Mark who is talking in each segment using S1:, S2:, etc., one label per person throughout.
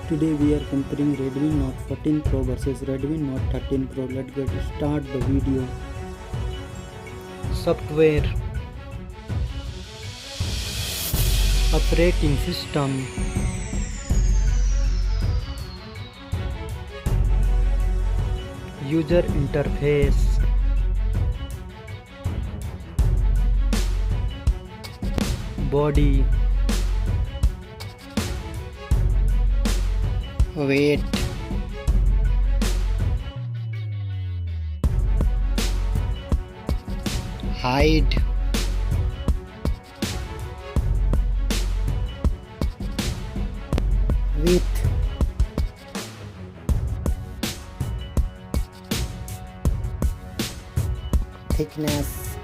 S1: Today we are comparing Redmi Note 14 Pro versus Redmi Note 13 Pro. Let's get start the video. Software, operating system, user interface, body, weight, height, width, thickness,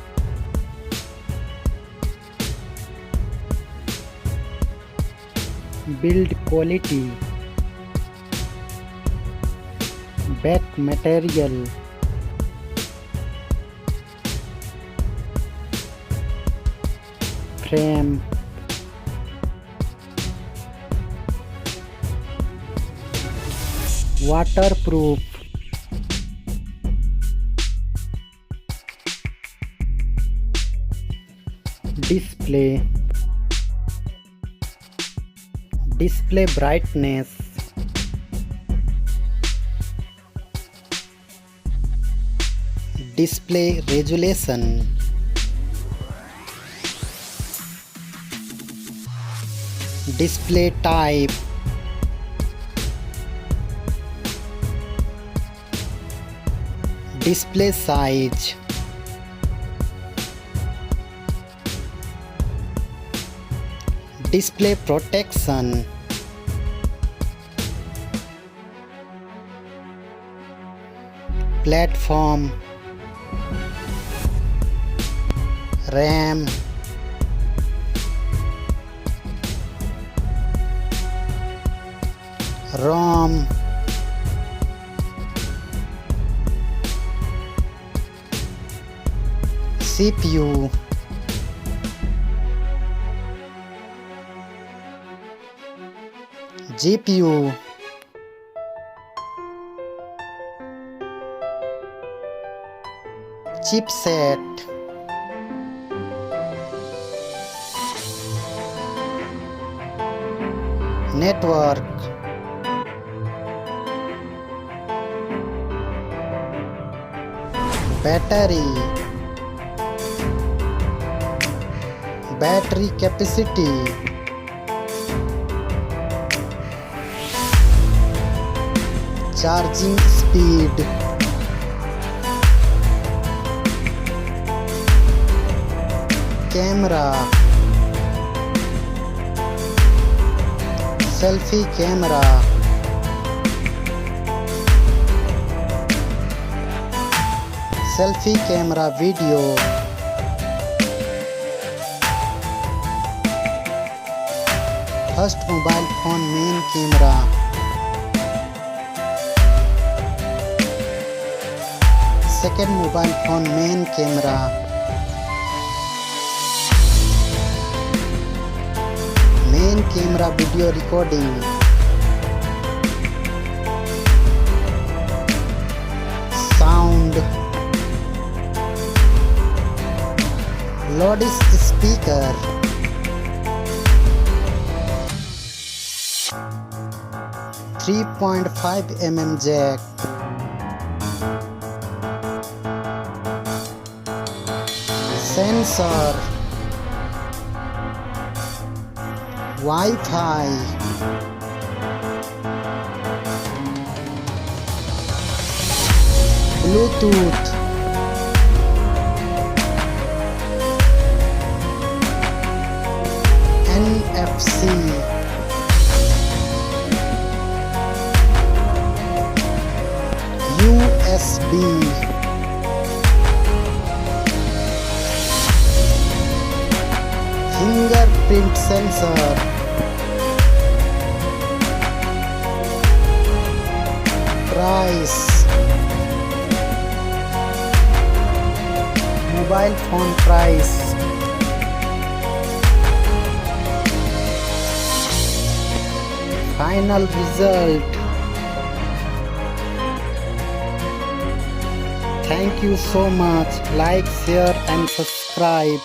S1: build quality, back material, frame, waterproof, display, display brightness, display resolution, display type, display size, display protection, platform, RAM, ROM, CPU, GPU, chipset, network, battery, battery capacity, charging speed, camera, selfie camera, selfie camera video, first mobile phone main camera, second mobile phone main camera, main camera video recording, sound, loudspeaker, 3.5 mm jack, sensor, Wi-Fi, Bluetooth, NFC, USB, fingerprint sensor, price, mobile phone price, final result. Thank you so much. Like, share and subscribe.